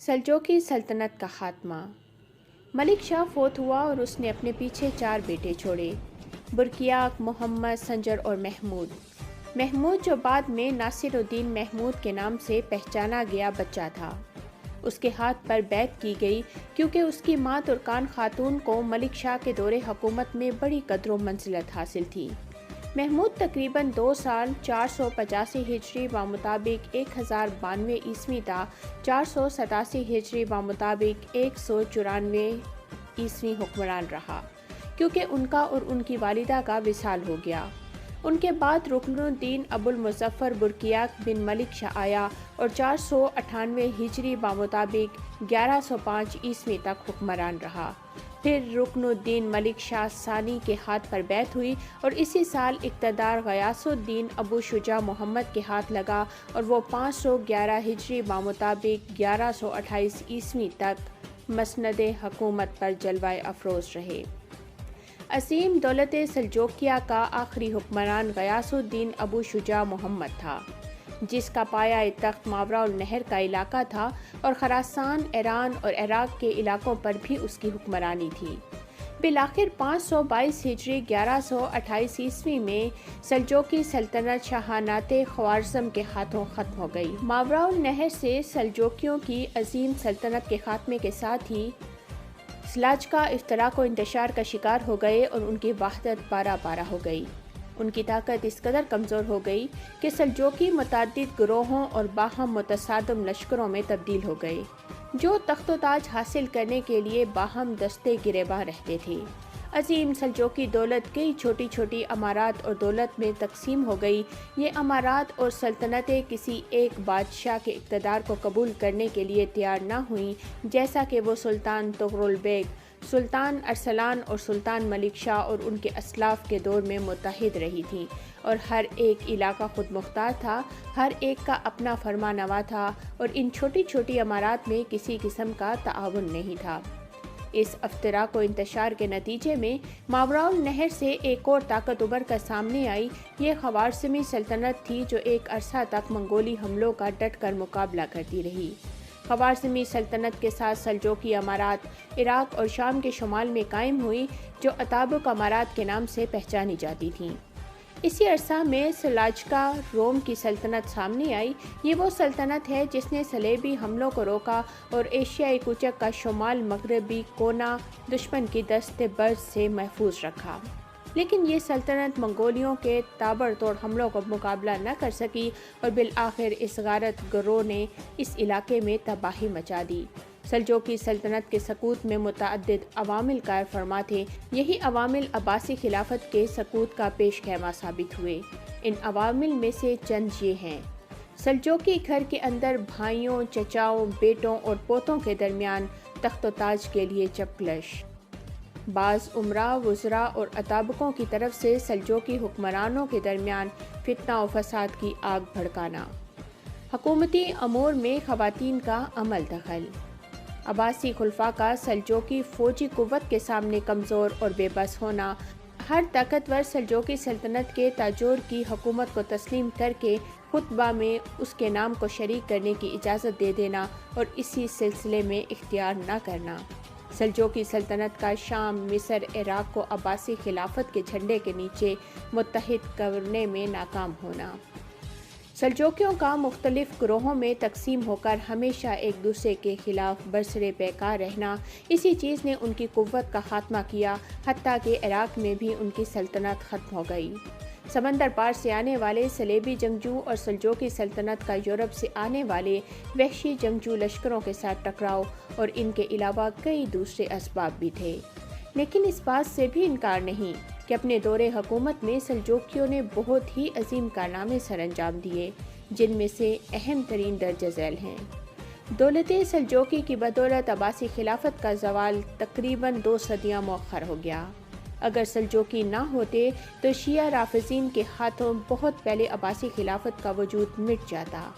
سلجوقی سلطنت کا خاتمہ۔ ملک شاہ فوت ہوا اور اس نے اپنے پیچھے 4 بیٹے چھوڑے: برکیاک، محمد، سنجر اور محمود۔ محمود جو بعد میں ناصر الدین محمود کے نام سے پہچانا گیا بچہ تھا، اس کے ہاتھ پر بیعت کی گئی کیونکہ اس کی ماں ترکان خاتون کو ملک شاہ کے دور حکومت میں بڑی قدر و منزلت حاصل تھی۔ محمود تقریباً 2 سال 485 ہجری بمطابق 1092 عیسوی تا 487 ہجری بمطابق 194 عیسوی حکمران رہا، کیونکہ ان کا اور ان کی والدہ کا وصال ہو گیا۔ ان کے بعد رکن الدین ابو المظفر برکیاک بن ملک شاہ آیا اور 498 ہجری بمطابق 1105 عیسوی تک حکمران رہا۔ پھر رکن الدین ملک شاہ ثانی کے ہاتھ پر بیعت ہوئی اور اسی سال اقتدار غیاث الدین ابو شجاع محمد کے ہاتھ لگا اور وہ 511 ہجری بمطابق 1128 عیسوی تک مسند حکومت پر جلوہ افروز رہے۔ عظیم دولت سلجوقیہ کا آخری حکمران غیاث الدین ابو شجاع محمد تھا، جس کا پایہ تخت ماوراء النہر کا علاقہ تھا اور خراسان، ایران اور عراق کے علاقوں پر بھی اس کی حکمرانی تھی۔ بالآخر 522 ہجری 1128 عیسوی میں سلجوقی سلطنت شاہانات خوارزم کے ہاتھوں ختم ہو گئی۔ ماوراء النہر سے سلجوقیوں کی عظیم سلطنت کے خاتمے کے ساتھ ہی سلاجقہ افتراق و انتشار کا شکار ہو گئے اور ان کی وحدت پارہ پارہ ہو گئی۔ ان کی طاقت اس قدر کمزور ہو گئی کہ سلجوقی متعدد گروہوں اور باہم متصادم لشکروں میں تبدیل ہو گئے، جو تخت و تاج حاصل کرنے کے لیے باہم دستے گریباں رہتے تھے۔ عظیم سلجوقی دولت کئی چھوٹی چھوٹی امارات اور دولت میں تقسیم ہو گئی۔ یہ امارات اور سلطنتیں کسی ایک بادشاہ کے اقتدار کو قبول کرنے کے لیے تیار نہ ہوئیں، جیسا کہ وہ سلطان طغرل بیگ، سلطان ارسلان اور سلطان ملک شاہ اور ان کے اسلاف کے دور میں متحد رہی تھیں، اور ہر ایک علاقہ خود مختار تھا، ہر ایک کا اپنا فرمان روا تھا، اور ان چھوٹی چھوٹی امارات میں کسی قسم کا تعاون نہیں تھا۔ اس افتراق و انتشار کے نتیجے میں ماوراء النہر سے ایک اور طاقت ابھر کر سامنے آئی۔ یہ خوارزمی سلطنت تھی جو ایک عرصہ تک منگولی حملوں کا ڈٹ کر مقابلہ کرتی رہی۔ خوارزمی سلطنت کے ساتھ سلجوقی امارات عراق اور شام کے شمال میں قائم ہوئی، جو اتابک امارات کے نام سے پہچانی جاتی تھیں۔ اسی عرصہ میں سلاجقہ روم کی سلطنت سامنے آئی۔ یہ وہ سلطنت ہے جس نے صلیبی حملوں کو روکا اور ایشیائی کوچک کا شمال مغربی کونا دشمن کی دست برد سے محفوظ رکھا، لیکن یہ سلطنت منگولیوں کے تابڑتوڑ حملوں کا مقابلہ نہ کر سکی اور بالآخر اس غارت گروہ نے اس علاقے میں تباہی مچا دی۔ سلجوقی سلطنت کے سقوط میں متعدد عوامل کار فرما تھے۔ یہی عوامل عباسی خلافت کے سقوط کا پیش خیمہ ثابت ہوئے۔ ان عوامل میں سے چند یہ ہیں: سلجوقی گھر کے اندر بھائیوں، چچاؤں، بیٹوں اور پوتوں کے درمیان تخت و تاج کے لیے چپکلش، بعض امراء، وزراء اور اتابکوں کی طرف سے سلجوقی حکمرانوں کے درمیان فتنہ و فساد کی آگ بھڑکانا، حکومتی امور میں خواتین کا عمل دخل، عباسی خلفاء کا سلجوقی فوجی قوت کے سامنے کمزور اور بے بس ہونا، ہر طاقتور سلجوقی سلطنت کے تاجور کی حکومت کو تسلیم کر کے خطبہ میں اس کے نام کو شریک کرنے کی اجازت دے دینا اور اسی سلسلے میں اختیار نہ کرنا، سلجوقی سلطنت کا شام، مصر، عراق کو عباسی خلافت کے جھنڈے کے نیچے متحد کرنے میں ناکام ہونا، سلجوقیوں کا مختلف گروہوں میں تقسیم ہو کر ہمیشہ ایک دوسرے کے خلاف برسر پیکار رہنا، اسی چیز نے ان کی قوت کا خاتمہ کیا، حتیٰ کہ عراق میں بھی ان کی سلطنت ختم ہو گئی۔ سمندر پار سے آنے والے صلیبی جنگجو اور سلجوقی سلطنت کا یورپ سے آنے والے وحشی جنگجو لشکروں کے ساتھ ٹکراؤ اور ان کے علاوہ کئی دوسرے اسباب بھی تھے، لیکن اس بات سے بھی انکار نہیں کہ اپنے دور حکومت میں سلجوقیوں نے بہت ہی عظیم کارنامے سر انجام دیے، جن میں سے اہم ترین درج ذیل ہیں۔ دولت سلجوقی کی بدولت عباسی خلافت کا زوال تقریباً 2 صدیاں مؤخر ہو گیا۔ اگر سلجوقی نہ ہوتے تو شیعہ رافضین کے ہاتھوں بہت پہلے عباسی خلافت کا وجود مٹ جاتا۔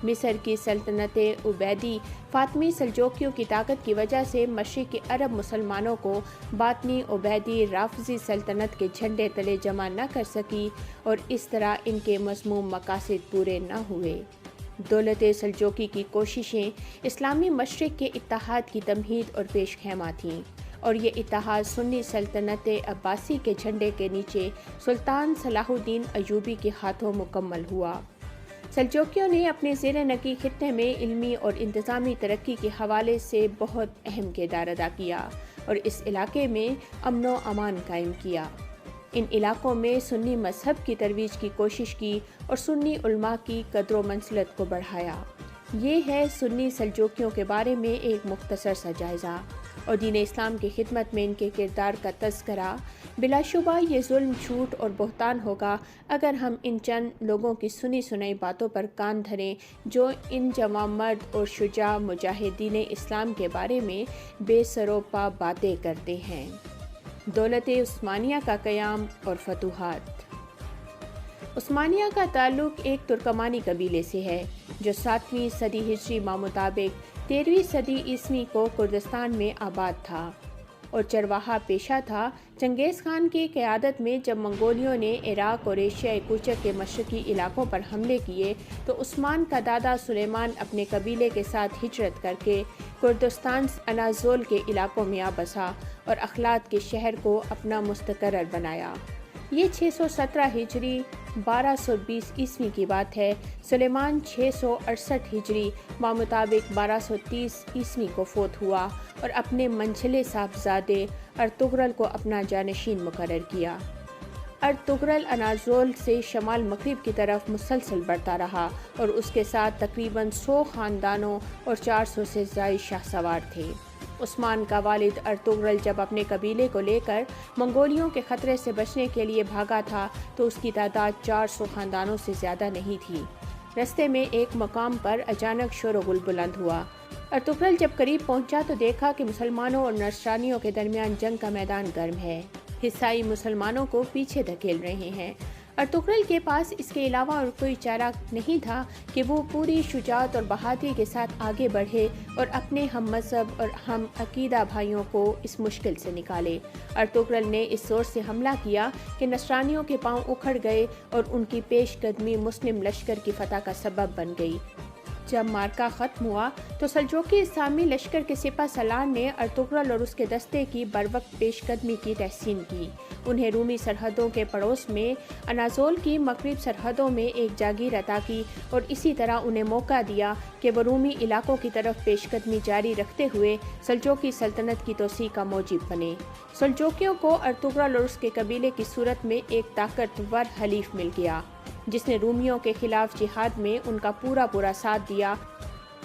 مصر کی سلطنت عبیدی فاطمی سلجوقیوں کی طاقت کی وجہ سے مشرقی عرب مسلمانوں کو باطنی عبیدی رافضی سلطنت کے جھنڈے تلے جمع نہ کر سکی اور اس طرح ان کے مذموم مقاصد پورے نہ ہوئے۔ دولت سلجوقی کی کوششیں اسلامی مشرق کے اتحاد کی تمہید اور پیش خیمہ تھیں، اور یہ اتحاد سنی سلطنت عباسی کے جھنڈے کے نیچے سلطان صلاح الدین ایوبی کے ہاتھوں مکمل ہوا۔ سلجوقیوں نے اپنے زیر نگی خطے میں علمی اور انتظامی ترقی کے حوالے سے بہت اہم کردار ادا کیا اور اس علاقے میں امن و امان قائم کیا۔ ان علاقوں میں سنی مذہب کی ترویج کی کوشش کی اور سنی علماء کی قدر و منزلت کو بڑھایا۔ یہ ہے سنی سلجوقیوں کے بارے میں ایک مختصر سا جائزہ، اور دین اسلام کی خدمت میں ان کے کردار کا تذکرہ۔ بلا شبہ یہ ظلم، جھوٹ اور بہتان ہوگا اگر ہم ان چند لوگوں کی سنی سنائی باتوں پر کان دھریں جو ان جواں مرد اور شجاع مجاہدین اسلام کے بارے میں بے سر و پا باتیں کرتے ہیں۔ دولت عثمانیہ کا قیام اور فتوحات۔ عثمانیہ کا تعلق ایک ترکمانی قبیلے سے ہے جو 7ویں صدی ہجری مطابق 13ویں صدی عیسوی کو کردستان میں آباد تھا اور چرواہا پیشہ تھا۔ چنگیز خان کی قیادت میں جب منگولیوں نے عراق اور ایشیائے کوچک کے مشرقی علاقوں پر حملے کیے تو عثمان کا دادا سلیمان اپنے قبیلے کے ساتھ ہجرت کر کے کردستان اناضول کے علاقوں میں آ بسا اور اخلاط کے شہر کو اپنا مستقر بنایا۔ یہ 617 ہجری 1220 عیسوی کی بات ہے۔ سلیمان 668 ہجری مطابق 1230 عیسوی کو فوت ہوا اور اپنے منجھلے صاحبزادے ارطغرل کو اپنا جانشین مقرر کیا۔ ارطغرل اناضول سے شمال مغرب کی طرف مسلسل بڑھتا رہا اور اس کے ساتھ تقریباً 100 خاندانوں اور 400 سے زائد شاہ سوار تھے۔ عثمان کا والد ارطغرل جب اپنے قبیلے کو لے کر منگولیوں کے خطرے سے بچنے کے لیے بھاگا تھا تو اس کی تعداد 400 خاندانوں سے زیادہ نہیں تھی۔ رستے میں ایک مقام پر اچانک شور و غل بلند ہوا۔ ارطغرل جب قریب پہنچا تو دیکھا کہ مسلمانوں اور نصرانیوں کے درمیان جنگ کا میدان گرم ہے۔ عیسائی مسلمانوں کو پیچھے دھکیل رہے ہیں۔ ارطغرل کے پاس اس کے علاوہ اور کوئی چارہ نہیں تھا کہ وہ پوری شجاعت اور بہادری کے ساتھ آگے بڑھے اور اپنے ہم مذہب اور ہم عقیدہ بھائیوں کو اس مشکل سے نکالے۔ ارطغرل نے اس زور سے حملہ کیا کہ نصرانیوں کے پاؤں اکھڑ گئے اور ان کی پیش قدمی مسلم لشکر کی فتح کا سبب بن گئی۔ جب مارکا ختم ہوا تو سلجوقی اسلامی لشکر کے سپہ سالار نے ارطغرل اور اس کے دستے کی بروقت پیش قدمی کی تحسین کی۔ انہیں رومی سرحدوں کے پڑوس میں اناضول کی مغرب سرحدوں میں ایک جاگیر عطا کی اور اسی طرح انہیں موقع دیا کہ وہ رومی علاقوں کی طرف پیش قدمی جاری رکھتے ہوئے سلجوقی سلطنت کی توسیع کا موجب بنے۔ سلجوقیوں کو ارطغرل اور اس کے قبیلے کی صورت میں ایک طاقتور حلیف مل گیا جس نے رومیوں کے خلاف جہاد میں ان کا پورا ساتھ دیا۔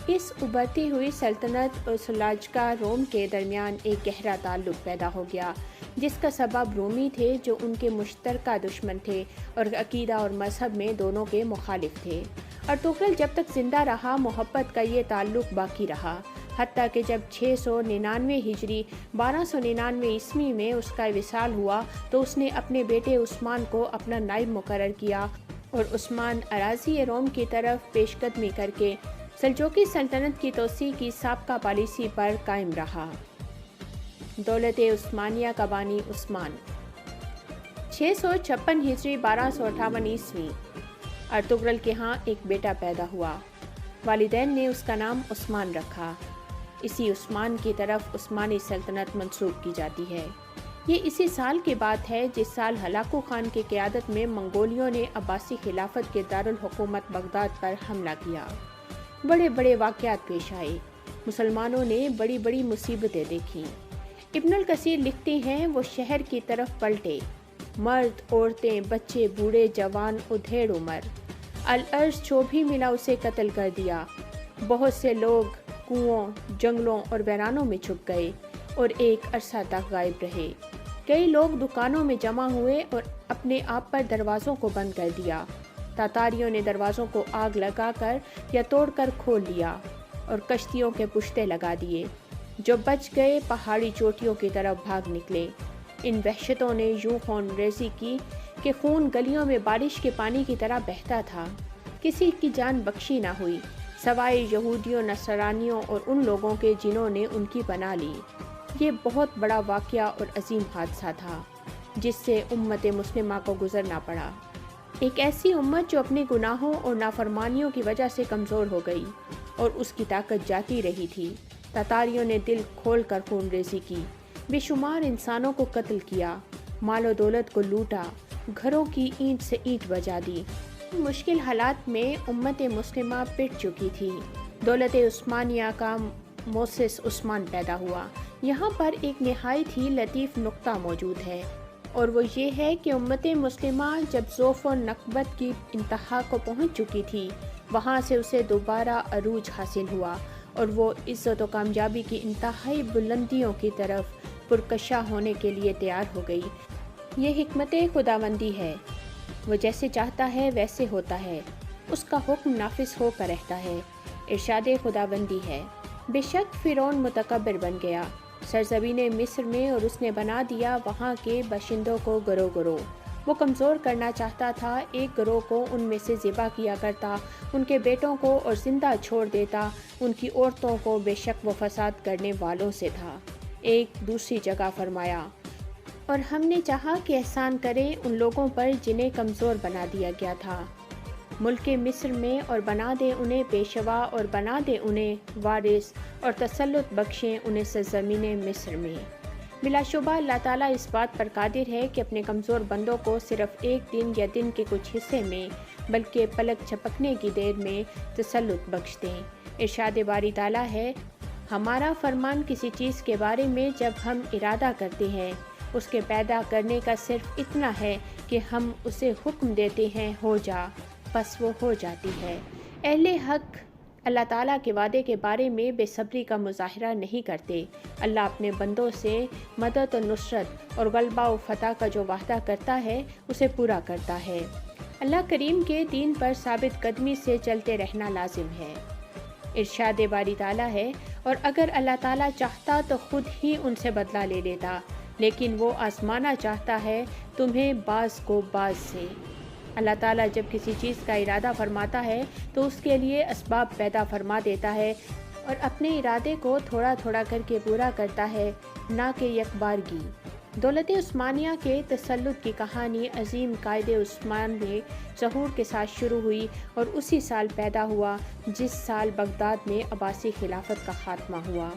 اس ابھرتی ہوئی سلطنت اور سلاجقہ روم کے درمیان ایک گہرا تعلق پیدا ہو گیا جس کا سبب رومی تھے جو ان کے مشترکہ دشمن تھے اور عقیدہ اور مذہب میں دونوں کے مخالف تھے۔ ارطغرل جب تک زندہ رہا محبت کا یہ تعلق باقی رہا، حتیٰ کہ جب 699 ہجری 1299 عیسوی میں اس کا وصال ہوا تو اس نے اپنے بیٹے عثمان کو اپنا نائب مقرر کیا اور عثمان اراضی روم کی طرف پیش قدمی کر کے سلجوقی سلطنت کی توسیع کی سابقہ پالیسی پر قائم رہا۔ دولت عثمانیہ کا بانی عثمان 656 ہجری 1258 عیسوی ارطغرل کے ہاں ایک بیٹا پیدا ہوا۔ والدین نے اس کا نام عثمان رکھا۔ اسی عثمان کی طرف عثمانی سلطنت منسوب کی جاتی ہے۔ یہ اسی سال کی بات ہے جس سال ہلاکو خان کی قیادت میں منگولیوں نے عباسی خلافت کے دارالحکومت بغداد پر حملہ کیا۔ بڑے بڑے واقعات پیش آئے، مسلمانوں نے بڑی بڑی مصیبتیں دیکھیں۔ ابن الکثیر لکھتے ہیں وہ شہر کی طرف پلٹے، مرد، عورتیں، بچے، بوڑھے، جوان، ادھیڑ عمر، الارض جو بھی ملا اسے قتل کر دیا۔ بہت سے لوگ کنوؤں، جنگلوں اور ویرانوں میں چھپ گئے اور ایک عرصہ تک غائب رہے۔ کئی لوگ دکانوں میں جمع ہوئے اور اپنے آپ پر دروازوں کو بند کر دیا۔ تاتاریوں نے دروازوں کو آگ لگا کر یا توڑ کر کھول لیا اور کشتیوں کے پشتے لگا دیے۔ جو بچ گئے پہاڑی چوٹیوں کی طرف بھاگ نکلے۔ ان وحشتوں نے یوں خون ریزی کی کہ خون گلیوں میں بارش کے پانی کی طرح بہتا تھا۔ کسی کی جان بخشی نہ ہوئی سوائے یہودیوں، نصرانیوں اور ان لوگوں کے جنہوں نے ان کی پناہ لی۔ یہ بہت بڑا واقعہ اور عظیم حادثہ تھا جس سے امت مسلمہ کو گزرنا پڑا۔ ایک ایسی امت جو اپنے گناہوں اور نافرمانیوں کی وجہ سے کمزور ہو گئی اور اس کی طاقت جاتی رہی تھی۔ تاتاریوں نے دل کھول کر خون ریزی کی، بے شمار انسانوں کو قتل کیا، مال و دولت کو لوٹا، گھروں کی اینٹ سے اینٹ بجا دی۔ مشکل حالات میں امت مسلمہ پٹ چکی تھی۔ دولت عثمانیہ کا مؤسس عثمان پیدا ہوا۔ یہاں پر ایک نہایت ہی لطیف نقطہ موجود ہے، اور وہ یہ ہے کہ امت مسلمہ جب ضعف و نکبت کی انتہا کو پہنچ چکی تھی، وہاں سے اسے دوبارہ عروج حاصل ہوا اور وہ عزت و کامیابی کی انتہائی بلندیوں کی طرف پرکشاں ہونے کے لیے تیار ہو گئی۔ یہ حکمت خداوندی ہے، وہ جیسے چاہتا ہے ویسے ہوتا ہے، اس کا حکم نافذ ہو کر رہتا ہے، ارشاد خداوندی ہے۔ بے شک فرعون متکبر بن گیا سرزمین مصر میں، اور اس نے بنا دیا وہاں کے باشندوں کو گروہ گروہ۔ وہ کمزور کرنا چاہتا تھا، ایک گروہ کو ان میں سے ذبح کیا کرتا، ان کے بیٹوں کو اور زندہ چھوڑ دیتا، ان کی عورتوں کو، بے شک وہ فساد کرنے والوں سے تھا۔ ایک دوسری جگہ فرمایا، اور ہم نے چاہا کہ احسان کریں ان لوگوں پر جنہیں کمزور بنا دیا گیا تھا ملک مصر میں، اور بنا دے انہیں پیشوا، اور بنا دے انہیں وارث، اور تسلط بخشیں انہیں سرزمین مصر میں۔ بلا شبہ اللہ تعالیٰ اس بات پر قادر ہے کہ اپنے کمزور بندوں کو صرف ایک دن یا دن کے کچھ حصے میں، بلکہ پلک جھپکنے کی دیر میں تسلط بخش دیں۔ ارشاد باری تعالیٰ ہے، ہمارا فرمان کسی چیز کے بارے میں جب ہم ارادہ کرتے ہیں، اس کے پیدا کرنے کا صرف اتنا ہے کہ ہم اسے حکم دیتے ہیں ہو جا، پس وہ ہو جاتی ہے۔ اہل حق اللہ تعالیٰ کے وعدے کے بارے میں بے صبری کا مظاہرہ نہیں کرتے۔ اللہ اپنے بندوں سے مدد و نصرت اور غلبہ و فتح کا جو وعدہ کرتا ہے اسے پورا کرتا ہے۔ اللہ کریم کے دین پر ثابت قدمی سے چلتے رہنا لازم ہے۔ ارشاد باری تعالیٰ ہے، اور اگر اللہ تعالیٰ چاہتا تو خود ہی ان سے بدلہ لے لیتا، لیکن وہ آزمانا چاہتا ہے تمہیں بعض کو بعض سے۔ اللہ تعالیٰ جب کسی چیز کا ارادہ فرماتا ہے تو اس کے لیے اسباب پیدا فرما دیتا ہے، اور اپنے ارادے کو تھوڑا تھوڑا کر کے پورا کرتا ہے، نہ کہ یکبارگی۔ دولت عثمانیہ کے تسلط کی کہانی عظیم قائد عثمان میں ظہور کے ساتھ شروع ہوئی اور اسی سال پیدا ہوا جس سال بغداد میں عباسی خلافت کا خاتمہ ہوا۔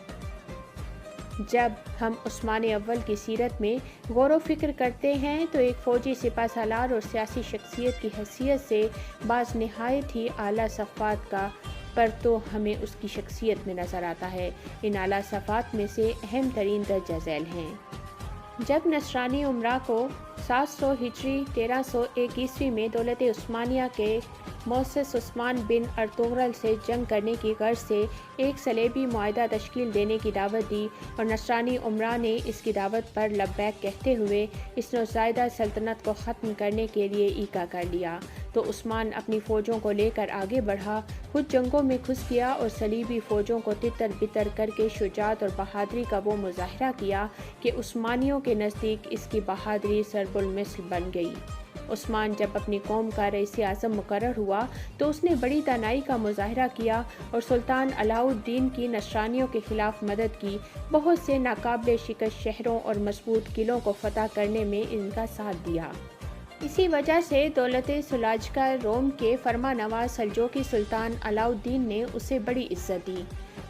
جب ہم عثمان اول کی سیرت میں غور و فکر کرتے ہیں تو ایک فوجی سپہ سالار اور سیاسی شخصیت کی حیثیت سے بعض نہایت ہی اعلیٰ صفات کا پرتو ہمیں اس کی شخصیت میں نظر آتا ہے۔ ان اعلیٰ صفات میں سے اہم ترین درج ذیل ہیں۔ جب نصرانی امراء کو 700 ہجری 1301 عیسوی میں دولت عثمانیہ کے مؤسس عثمان بن ارطغرل سے جنگ کرنے کی غرض سے ایک صلیبی معاہدہ تشکیل دینے کی دعوت دی، اور نصرانی امراء نے اس کی دعوت پر لبیک کہتے ہوئے اس نوزائیدہ سلطنت کو ختم کرنے کے لیے ایکا کر لیا، تو عثمان اپنی فوجوں کو لے کر آگے بڑھا، خود جنگوں میں گھس گیا اور صلیبی فوجوں کو تتر بتر کر کے شجاعت اور بہادری کا وہ مظاہرہ کیا کہ عثمانیوں کے نزدیک اس کی بہادری ضرب المثل بن گئی۔ عثمان جب اپنی قوم کا رئیس اعظم مقرر ہوا تو اس نے بڑی دانائی کا مظاہرہ کیا اور سلطان علاء الدین کی نصرانیوں کے خلاف مدد کی، بہت سے ناقابل شکست شہروں اور مضبوط قلعوں کو فتح کرنے میں ان کا ساتھ دیا۔ اسی وجہ سے دولت سلاجقہ روم کے فرما نواز سلجوقی سلطان علاء الدین نے اسے بڑی عزت دی،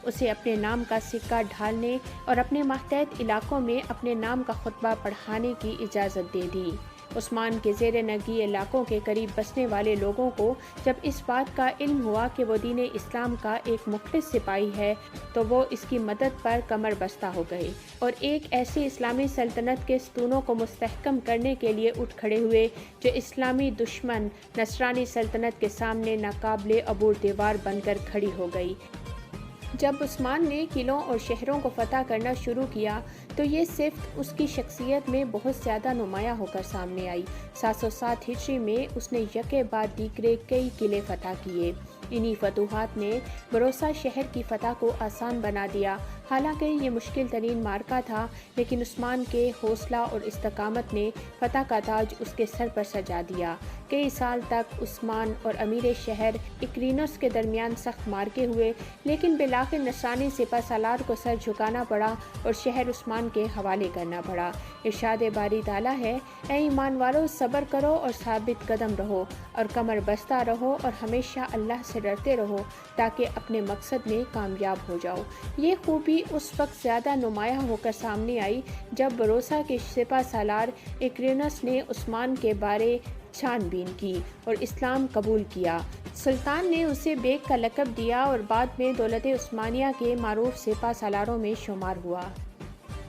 اسے اپنے نام کا سکہ ڈھالنے اور اپنے ماتحت علاقوں میں اپنے نام کا خطبہ پڑھانے کی اجازت دے دی۔ عثمان کے زیر نگی علاقوں کے قریب بسنے والے لوگوں کو جب اس بات کا علم ہوا کہ وہ دین اسلام کا ایک مخلص سپاہی ہے تو وہ اس کی مدد پر کمر بستہ ہو گئے اور ایک ایسی اسلامی سلطنت کے ستونوں کو مستحکم کرنے کے لیے اٹھ کھڑے ہوئے جو اسلامی دشمن نصرانی سلطنت کے سامنے ناقابل عبور دیوار بن کر کھڑی ہو گئی۔ جب عثمان نے قلعوں اور شہروں کو فتح کرنا شروع کیا تو یہ صفت اس کی شخصیت میں بہت زیادہ نمایاں ہو کر سامنے آئی۔ 707 ہجری میں اس نے یکے بعد دیگرے کئی قلعے فتح کیے۔ انہی فتوحات نے بروسا شہر کی فتح کو آسان بنا دیا۔ حالانکہ یہ مشکل ترین معرکہ تھا، لیکن عثمان کے حوصلہ اور استقامت نے فتح کا تاج اس کے سر پر سجا دیا۔ کئی سال تک عثمان اور امیر شہر اقرینوس کے درمیان سخت معرکے ہوئے، لیکن بالآخر نصرانی سپہ سالار کو سر جھکانا پڑا اور شہر عثمان کے حوالے کرنا پڑا۔ ارشاد باری تعالیٰ ہے، اے ایمان والو، صبر کرو اور ثابت قدم رہو اور کمر بستہ رہو اور ہمیشہ اللہ سے ڈرتے رہو تاکہ اپنے مقصد میں کامیاب ہو جاؤ۔ یہ خوبی اس وقت زیادہ نمایاں ہو کر سامنے آئی جب بروسا کے سپہ سالار اقرینوس نے عثمان کے بارے چھان بین کی اور اسلام قبول کیا۔ سلطان نے اسے بیگ کا لقب دیا اور بعد میں دولت عثمانیہ کے معروف سپہ سالاروں میں شمار ہوا۔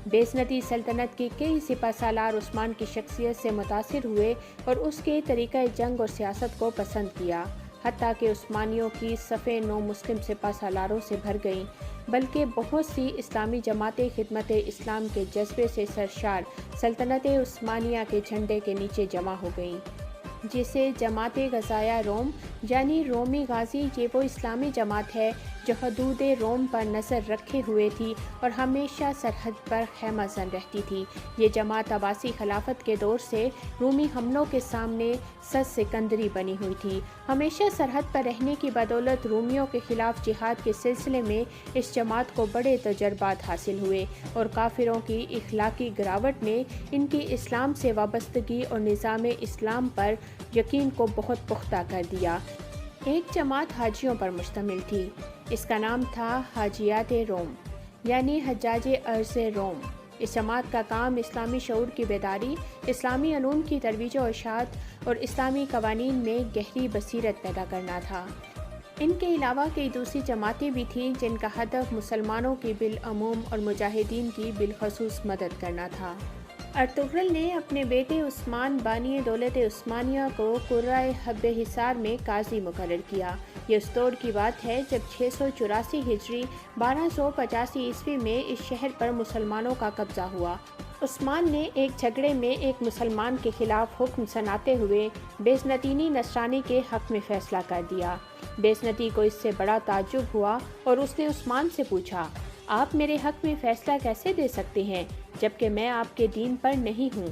بیزنطی سلطنت کے کئی سپہ سالار عثمان کی شخصیت سے متاثر ہوئے اور اس کے طریقہ جنگ اور سیاست کو پسند کیا، حتیٰ کہ عثمانیوں کی صفیں نو مسلم سپہ سالاروں سے بھر گئیں، بلکہ بہت سی اسلامی جماعتیں خدمت اسلام کے جذبے سے سرشار سلطنت عثمانیہ کے جھنڈے کے نیچے جمع ہو گئیں، جسے جماعت غزایا روم یعنی رومی غازی، یہ وہ اسلامی جماعت ہے جو حدود روم پر نظر رکھے ہوئے تھی اور ہمیشہ سرحد پر خیمہ زن رہتی تھی۔ یہ جماعت عباسی خلافت کے دور سے رومی حملوں کے سامنے سکندری بنی ہوئی تھی۔ ہمیشہ سرحد پر رہنے کی بدولت رومیوں کے خلاف جہاد کے سلسلے میں اس جماعت کو بڑے تجربات حاصل ہوئے اور کافروں کی اخلاقی گراوٹ نے ان کی اسلام سے وابستگی اور نظام اسلام پر یقین کو بہت پختہ کر دیا۔ ایک جماعت حاجیوں پر مشتمل تھی، اس کا نام تھا حاجیات روم یعنی حجاج ارض روم۔ اس جماعت کا کام اسلامی شعور کی بیداری، اسلامی علوم کی ترویج و اشاعت اور اسلامی قوانین میں گہری بصیرت پیدا کرنا تھا۔ ان کے علاوہ کئی دوسری جماعتیں بھی تھیں جن کا ہدف مسلمانوں کی بالعموم اور مجاہدین کی بالخصوص مدد کرنا تھا۔ ارطغرل نے اپنے بیٹے عثمان بانی دولت عثمانیہ کو قرہ حب حصار میں قاضی مقرر کیا۔ یہ اس دور کی بات ہے جب 684 ہجری 1285 عیسوی میں اس شہر پر مسلمانوں کا قبضہ ہوا۔ عثمان نے ایک جھگڑے میں ایک مسلمان کے خلاف حکم سناتے ہوئے بیزنطینی نصرانی کے حق میں فیصلہ کر دیا۔ بیزنطی کو اس سے بڑا تعجب ہوا اور اس نے عثمان سے پوچھا، آپ میرے حق میں فیصلہ کیسے دے سکتے ہیں جبکہ میں آپ کے دین پر نہیں ہوں؟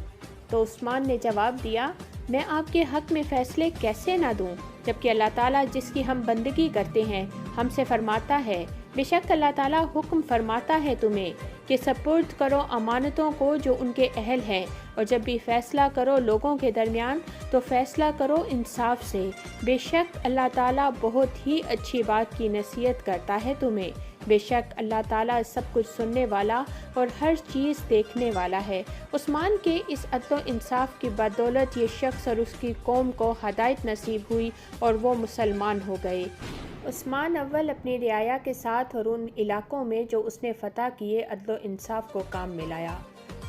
تو عثمان نے جواب دیا، میں آپ کے حق میں فیصلے کیسے نہ دوں جبکہ اللہ تعالیٰ جس کی ہم بندگی کرتے ہیں ہم سے فرماتا ہے، بے شک اللہ تعالیٰ حکم فرماتا ہے تمہیں کہ سپرد کرو امانتوں کو جو ان کے اہل ہیں، اور جب بھی فیصلہ کرو لوگوں کے درمیان تو فیصلہ کرو انصاف سے، بے شک اللہ تعالیٰ بہت ہی اچھی بات کی نصیحت کرتا ہے تمہیں، بے شک اللہ تعالیٰ سب کچھ سننے والا اور ہر چیز دیکھنے والا ہے۔ عثمان کے اس عدل و انصاف کی بدولت یہ شخص اور اس کی قوم کو ہدایت نصیب ہوئی اور وہ مسلمان ہو گئے۔ عثمان اول اپنی رعایا کے ساتھ اور ان علاقوں میں جو اس نے فتح کیے عدل و انصاف کو کام میں لایا۔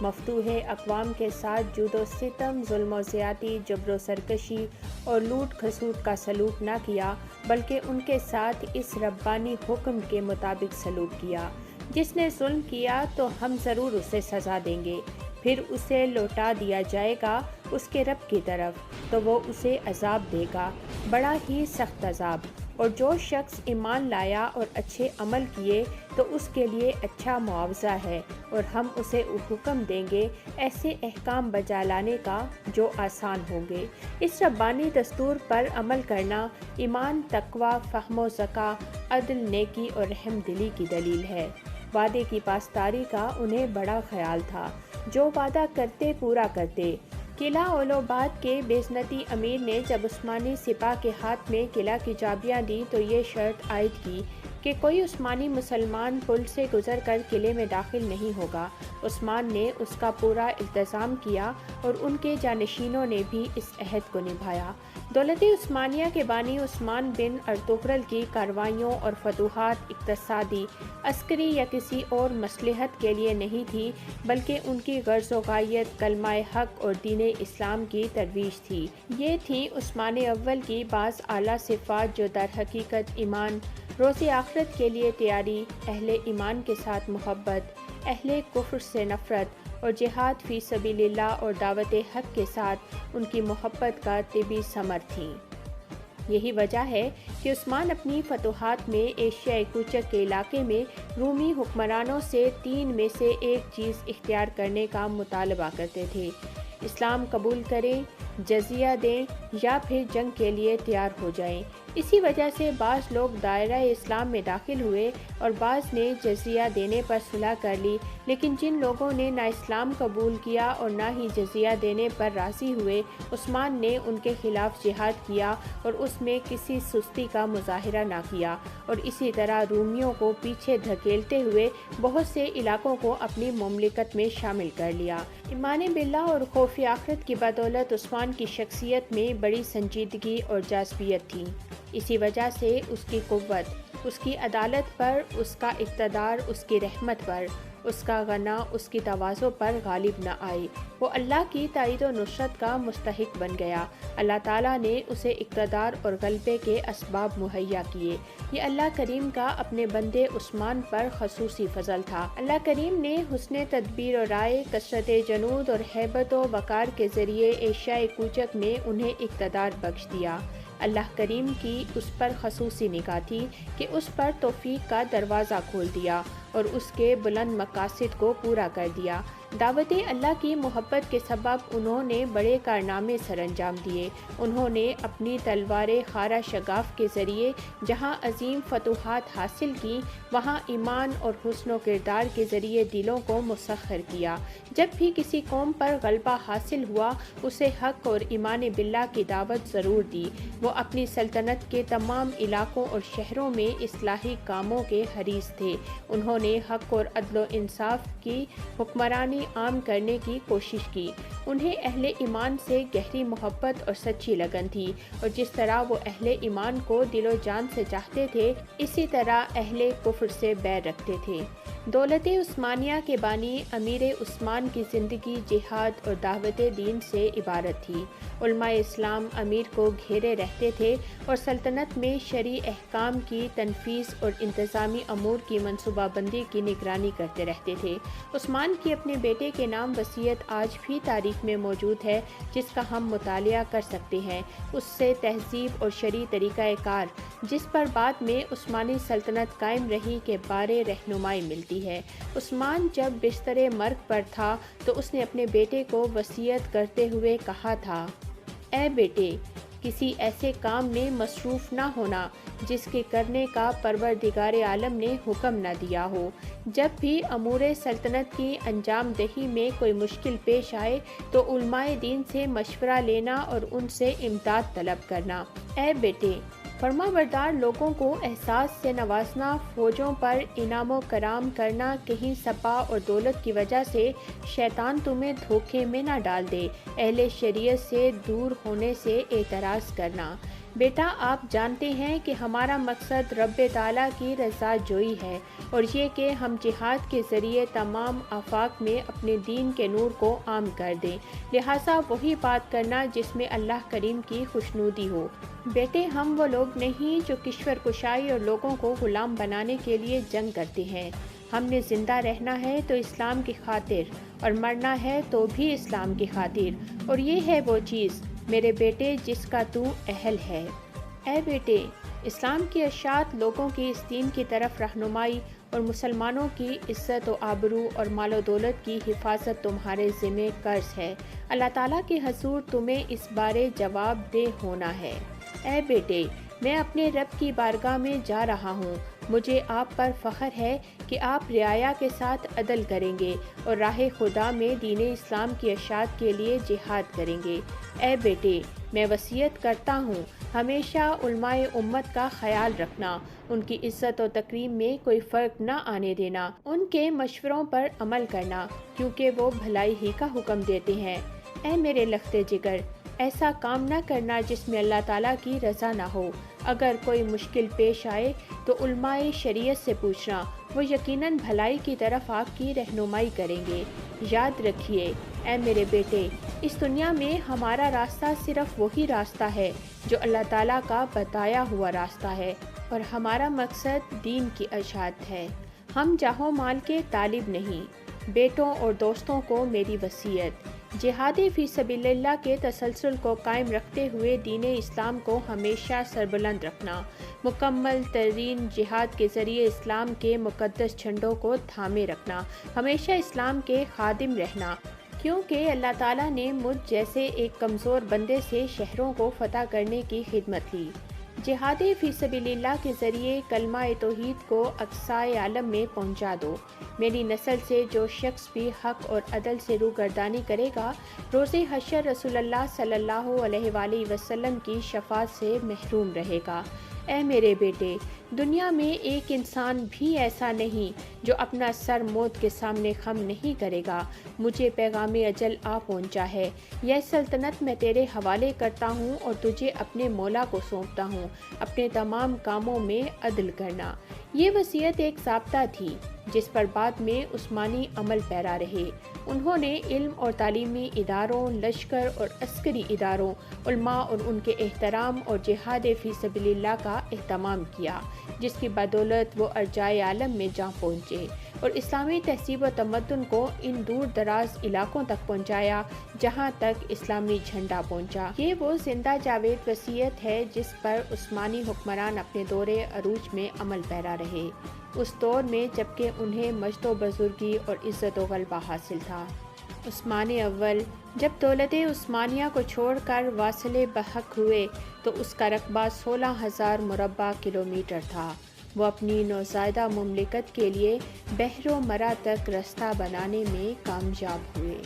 مفتوح اقوام کے ساتھ جود و ستم، ظلم و زیادتی، جبر و سرکشی اور لوٹ کھسوٹ کا سلوک نہ کیا، بلکہ ان کے ساتھ اس ربانی حکم کے مطابق سلوک کیا، جس نے ظلم کیا تو ہم ضرور اسے سزا دیں گے، پھر اسے لوٹا دیا جائے گا اس کے رب کی طرف تو وہ اسے عذاب دے گا، بڑا ہی سخت عذاب، اور جو شخص ایمان لایا اور اچھے عمل کیے تو اس کے لیے اچھا معاوضہ ہے، اور ہم اسے حکم دیں گے ایسے احکام بجا لانے کا جو آسان ہوں گے۔ اس ربانی دستور پر عمل کرنا ایمان، تقوی، فہم و ذکا، عدل، نیکی اور رحم دلی کی دلیل ہے۔ وعدے کی پاسداری کا انہیں بڑا خیال تھا، جو وعدہ کرتے پورا کرتے۔ قلعہ اولوباد کے بیزنطی امیر نے جب عثمانی سپاہ کے ہاتھ میں قلعہ کی چابیاں دی تو یہ شرط عائد کی کہ کوئی عثمانی مسلمان پل سے گزر کر قلعے میں داخل نہیں ہوگا۔ عثمان نے اس کا پورا التزام کیا اور ان کے جانشینوں نے بھی اس عہد کو نبھایا۔ دولت عثمانیہ کے بانی عثمان بن ارطغرل کی کارروائیوں اور فتوحات اقتصادی، عسکری یا کسی اور مصلحت کے لیے نہیں تھی، بلکہ ان کی غرض و غایت کلمہ حق اور دین اسلام کی ترویج تھی۔ یہ تھیں عثمان اول کی بعض اعلیٰ صفات جو در حقیقت ایمان، روز آخرت کے لیے تیاری، اہل ایمان کے ساتھ محبت، اہل کفر سے نفرت اور جہاد فی سبیل اللہ اور دعوت حق کے ساتھ ان کی محبت کا طبی ثمر تھیں۔ یہی وجہ ہے کہ عثمان اپنی فتوحات میں ایشیائے کوچک کے علاقے میں رومی حکمرانوں سے 3 میں سے ایک چیز اختیار کرنے کا مطالبہ کرتے تھے: اسلام قبول کریں، جزیہ دیں یا پھر جنگ کے لیے تیار ہو جائیں۔ اسی وجہ سے بعض لوگ دائرہ اسلام میں داخل ہوئے اور بعض نے جزیہ دینے پر صلح کر لی، لیکن جن لوگوں نے نہ اسلام قبول کیا اور نہ ہی جزیہ دینے پر راضی ہوئے، عثمان نے ان کے خلاف جہاد کیا اور اس میں کسی سستی کا مظاہرہ نہ کیا، اور اسی طرح رومیوں کو پیچھے دھکیلتے ہوئے بہت سے علاقوں کو اپنی مملکت میں شامل کر لیا۔ ایمان باللہ اور خوف آخرت کی بدولت عثمان کی شخصیت میں بڑی سنجیدگی اور جاذبیت تھی۔ اسی وجہ سے اس کی قوت، اس کی عدالت پر، اس کا اقتدار، اس کی رحمت پر، اس کا غنا، اس کی تواضع پر غالب نہ آئی۔ وہ اللہ کی تائید و نصرت کا مستحق بن گیا۔ اللہ تعالیٰ نے اسے اقتدار اور غلبے کے اسباب مہیا کیے۔ یہ اللہ کریم کا اپنے بندے عثمان پر خصوصی فضل تھا۔ اللہ کریم نے حسن تدبیر و رائے، کثرت جنود اور ہیبت و وقار کے ذریعے ایشیائے کوچک میں انہیں اقتدار بخش دیا۔ اللہ کریم کی اس پر خصوصی نگاہ تھی کہ اس پر توفیق کا دروازہ کھول دیا اور اس کے بلند مقاصد کو پورا کر دیا۔ دعوت اللہ کی محبت کے سبب انہوں نے بڑے کارنامے سر انجام دیے۔ انہوں نے اپنی تلوار خارا شگاف کے ذریعے جہاں عظیم فتوحات حاصل کی، وہاں ایمان اور حسن و کردار کے ذریعے دلوں کو مسخر کیا۔ جب بھی کسی قوم پر غلبہ حاصل ہوا، اسے حق اور ایمان باللہ کی دعوت ضرور دی۔ وہ اپنی سلطنت کے تمام علاقوں اور شہروں میں اصلاحی کاموں کے حریص تھے۔ انہوں نے حق اور عدل و انصاف کی حکمرانی عام کرنے کی کوشش کی۔ انہیں اہل ایمان سے گہری محبت اور سچی لگن تھی، اور جس طرح وہ اہل ایمان کو دل و جان سے چاہتے تھے، اسی طرح اہل کفر سے بیر رکھتے تھے۔ دولت عثمانیہ کے بانی امیر عثمان کی زندگی جہاد اور دعوت دین سے عبارت تھی۔ علماء اسلام امیر کو گھیرے رہتے تھے اور سلطنت میں شرعی احکام کی تنفیذ اور انتظامی امور کی منصوبہ بندی کی نگرانی کرتے رہتے تھے۔ عثمان کی اپنے بیٹے کے نام وصیت آج بھی تاریخ میں موجود ہے، جس کا ہم مطالعہ کر سکتے ہیں۔ اس سے تہذیب اور شرعی طریقہ کار، جس پر بعد میں عثمانی سلطنت قائم رہی، کے بارے رہنمائی ملتی ہے۔ عثمان جب بستر مرگ پر تھا تو اس نے اپنے بیٹے کو وصیت کرتے ہوئے کہا تھا: اے بیٹے، کسی ایسے کام میں مصروف نہ ہونا جس کے کرنے کا پروردگار عالم نے حکم نہ دیا ہو۔ جب بھی امور سلطنت کی انجام دہی میں کوئی مشکل پیش آئے تو علماء دین سے مشورہ لینا اور ان سے امداد طلب کرنا۔ اے بیٹے، فرما بردار لوگوں کو احساس سے نوازنا، فوجوں پر انعام و کرام کرنا، کہیں سپا اور دولت کی وجہ سے شیطان تمہیں دھوکے میں نہ ڈال دے، اہل شریعت سے دور ہونے سے اعتراض کرنا۔ بیٹا، آپ جانتے ہیں کہ ہمارا مقصد رب تعالیٰ کی رضا جوئی ہے، اور یہ کہ ہم جہاد کے ذریعے تمام آفاق میں اپنے دین کے نور کو عام کر دیں، لہٰذا وہی بات کرنا جس میں اللہ کریم کی خوشنودی ہو۔ بیٹے، ہم وہ لوگ نہیں جو کشور کشائی اور لوگوں کو غلام بنانے کے لیے جنگ کرتے ہیں۔ ہم نے زندہ رہنا ہے تو اسلام کی خاطر، اور مرنا ہے تو بھی اسلام کی خاطر، اور یہ ہے وہ چیز میرے بیٹے جس کا تو اہل ہے۔ اے بیٹے، اسلام کی اشاعت، لوگوں کی اس دین کی طرف رہنمائی اور مسلمانوں کی عزت و آبرو اور مال و دولت کی حفاظت تمہارے ذمہ قرض ہے۔ اللہ تعالیٰ کے حضور تمہیں اس بارے جواب دہ ہونا ہے۔ اے بیٹے، میں اپنے رب کی بارگاہ میں جا رہا ہوں۔ مجھے آپ پر فخر ہے کہ آپ رعایا کے ساتھ عدل کریں گے اور راہ خدا میں دین اسلام کی اشاعت کے لیے جہاد کریں گے۔ اے بیٹے، میں وصیت کرتا ہوں، ہمیشہ علماء امت کا خیال رکھنا، ان کی عزت و تکریم میں کوئی فرق نہ آنے دینا، ان کے مشوروں پر عمل کرنا، کیونکہ وہ بھلائی ہی کا حکم دیتے ہیں۔ اے میرے لخت جگر، ایسا کام نہ کرنا جس میں اللہ تعالیٰ کی رضا نہ ہو۔ اگر کوئی مشکل پیش آئے تو علماء شریعت سے پوچھنا، وہ یقیناً بھلائی کی طرف آپ کی رہنمائی کریں گے۔ یاد رکھیے اے میرے بیٹے، اس دنیا میں ہمارا راستہ صرف وہی راستہ ہے جو اللہ تعالیٰ کا بتایا ہوا راستہ ہے، اور ہمارا مقصد دین کی اشاعت ہے۔ ہم جاہ و مال کے طالب نہیں۔ بیٹوں اور دوستوں کو میری وصیت، جہاد فی سبیل اللہ کے تسلسل کو قائم رکھتے ہوئے دین اسلام کو ہمیشہ سربلند رکھنا، مکمل ترین جہاد کے ذریعے اسلام کے مقدس جھنڈوں کو تھامے رکھنا، ہمیشہ اسلام کے خادم رہنا، کیونکہ اللہ تعالیٰ نے مجھ جیسے ایک کمزور بندے سے شہروں کو فتح کرنے کی خدمت لی۔ جہاد فی سبیل اللہ کے ذریعے کلمہ توحید کو اقصائے عالم میں پہنچا دو۔ میری نسل سے جو شخص بھی حق اور عدل سے روگردانی کرے گا، روز حشر رسول اللہ صلی اللہ علیہ وآلہ وسلم کی شفاعت سے محروم رہے گا۔ اے میرے بیٹے، دنیا میں ایک انسان بھی ایسا نہیں جو اپنا سر موت کے سامنے خم نہیں کرے گا۔ مجھے پیغام اجل آ پہنچا ہے، یہ سلطنت میں تیرے حوالے کرتا ہوں اور تجھے اپنے مولا کو سونپتا ہوں، اپنے تمام کاموں میں عدل کرنا۔ یہ وصیت ایک ضابطہ تھی جس پر بعد میں عثمانی عمل پیرا رہے۔ انہوں نے علم اور تعلیمی اداروں، لشکر اور عسکری اداروں، علماء اور ان کے احترام اور جہاد فی سبیل اللہ کا اہتمام کیا، جس کی بدولت وہ ارجائے عالم میں جا پہنچے اور اسلامی تہذیب و تمدن کو ان دور دراز علاقوں تک پہنچایا جہاں تک اسلامی جھنڈا پہنچا۔ یہ وہ زندہ جاوید وصیت ہے جس پر عثمانی حکمران اپنے دور عروج میں عمل پیرا رہے، اس دور میں جبکہ انہیں مجد و بزرگی اور عزت و غلبہ حاصل تھا۔ عثمان اول جب دولت عثمانیہ کو چھوڑ کر واصل بحق ہوئے تو اس کا رقبہ 16,000 مربع کلومیٹر تھا۔ وہ اپنی نوزائیدہ مملکت کے لیے بحر و مرا تک رستہ بنانے میں کامیاب ہوئے۔